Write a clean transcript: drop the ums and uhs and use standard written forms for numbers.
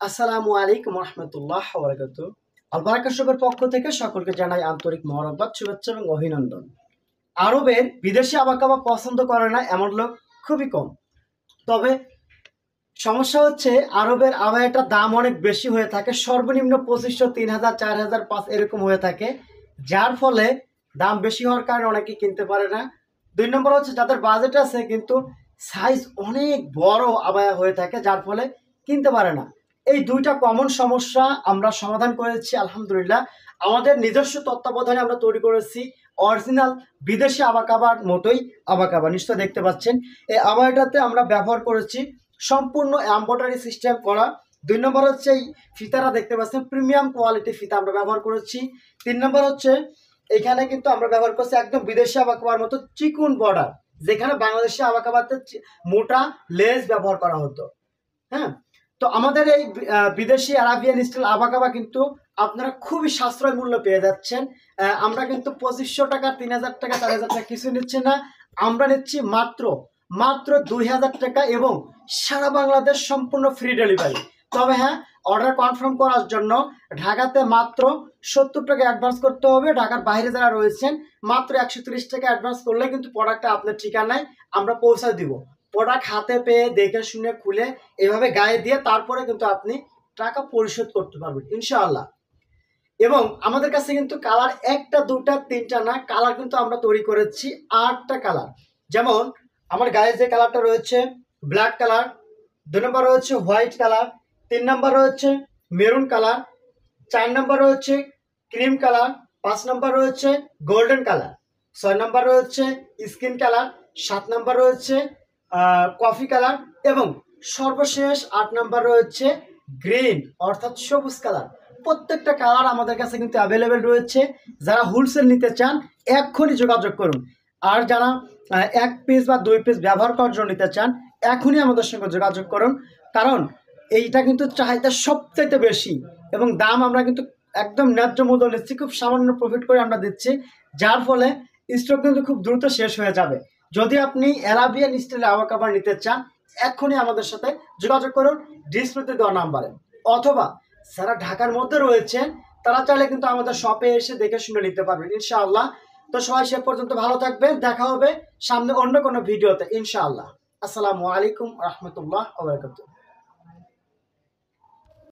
আসসালামু আলাইকুম রহমতুল্লাহ বারাকাতুহু। আল বারাকা শপের পক্ষ থেকে সকলকে জানাই আন্তরিক মহব্বত, শুভেচ্ছা এবং অভিনন্দন। আরবের বিদেশি আবাকাবা পছন্দ করে না এমন লোক খুবই কম। তবে সমস্যা হচ্ছে আরবের আবায়াটার দাম অনেক বেশি হয়ে থাকে, সর্বনিম্ন 2500, 3000, 4000, 5 এরকম হয়ে থাকে, যার ফলে দাম বেশি হওয়ার কারণে অনেকে কিনতে পারে না। 2 নম্বর হচ্ছে যাদের বাজেট আছে কিন্তু সাইজ অনেক বড় আবায়া হয়ে থাকে, যার ফলে কিনতে পারে না। এই দুইটা কমন সমস্যা আমরা সমাধান করেছি আলহামদুলিল্লাহ। আমাদের নিজস্ব তত্ত্বাবধানে আমরা তৈরি করেছি অরিজিনাল বিদেশি আবাকাবার মতোই আবাকাবা। নিশ্চয় দেখতে পাচ্ছেন এই আবায়াটাতে আমরা ব্যবহার করেছি সম্পূর্ণ এমব্রয়ডারি সিস্টেম করা। 2 নম্বর হচ্ছে এই ফিতারা দেখতে পাচ্ছেন প্রিমিয়াম কোয়ালিটি ফিতা আমরা ব্যবহার করেছি। 3 নম্বর হচ্ছে এখানে কিন্তু আমরা ব্যবহার করছি একদম বিদেশি আবাকাবার মতো চিকুন বর্ডার, যেখানে বাংলাদেশি আবাকাবাতে মোটা লেস ব্যবহার করা হতো। হ্যাঁ, তো আমাদের এই বিদেশি আরাবিয়ান স্টাইল আবাকাবা কিন্তু আপনারা খুবই সাশ্রয় মূল্য পেয়ে যাচ্ছেন। আমরা কিন্তু 2500 টাকা, 3000 টাকা, 4000 টাকা কিছু নিচ্ছি না। আমরা নিচ্ছি মাত্র 2000 টাকা এবং সারা বাংলাদেশ সম্পূর্ণ ফ্রি ডেলিভারি। তবে হ্যাঁ, অর্ডার কনফার্ম করার জন্য ঢাকাতে মাত্র 70 টাকা অ্যাডভান্স করতে হবে। ঢাকার বাইরে যারা রয়েছেন মাত্র 130 টাকা অ্যাডভান্স করলে কিন্তু প্রোডাক্টটা আপনার ঠিকানায় আমরা পৌঁছে দিব। প্রোডাক্ট হাতে পেয়ে দেখে শুনে খুলে এভাবে গায়ে দিয়ে তারপরে কিন্তু আপনি টাকা পরিশোধ করতে পারবেন ইনশাআল্লাহ। এবং আমাদের কাছে কিন্তু কালার একটা, দুটা, তিনটা না, কালার কিন্তু আমরা তৈরি করেছি 8টা কালার। যেমন আমার গায়ে যে কালারটা রয়েছে ব্ল্যাক কালার, 2 নম্বর রয়েছে হোয়াইট কালার, 3 নম্বর রয়েছে মেরুন কালার, 4 নম্বর রয়েছে ক্রিম কালার, 5 নম্বর রয়েছে গোল্ডেন কালার, 6 নম্বর রয়েছে স্কিন কালার, 7 নম্বর রয়েছে কফি কালার এবং সর্বশেষ 8 নম্বর রয়েছে গ্রিন অর্থাৎ সবুজ কালার। প্রত্যেকটা কালার আমাদের কাছে কিন্তু অ্যাভেলেবেল রয়েছে। যারা হোলসেল নিতে চান এক্ষুনি যোগাযোগ করুন। আর যারা 1 পিস বা 2 পিস ব্যবহার করার জন্য নিতে চান এখনই আমাদের সঙ্গে যোগাযোগ করুন, কারণ এইটা কিন্তু চাহিদা সবচেয়ে বেশি এবং দাম আমরা কিন্তু একদম ন্যায্য মূল্য নিচ্ছি, খুব সামান্য প্রফিট করে আমরা দিচ্ছি, যার ফলে স্টক কিন্তু খুব দ্রুত শেষ হয়ে যাবে। যদি আপনি আরাবিয়ান স্টাইলে আবাকাবা নিতে চান এক্ষুনি আমাদের সাথে যোগাযোগ করুন ডিসপ্লেতে দেওয়া নাম্বারে, অথবা যারা ঢাকার মধ্যে রয়েছেন তারা চাইলে কিন্তু আমাদের শপে এসে দেখে শুনে নিতে পারবেন ইনশাআল্লাহ। তো সবাই সে পর্যন্ত ভালো থাকবেন, দেখা হবে সামনে অন্য কোনো ভিডিওতে ইনশাআল্লাহ। আসসালামু আলাইকুম রহমতুল্লাহ ওয়া বারাকাতুহু।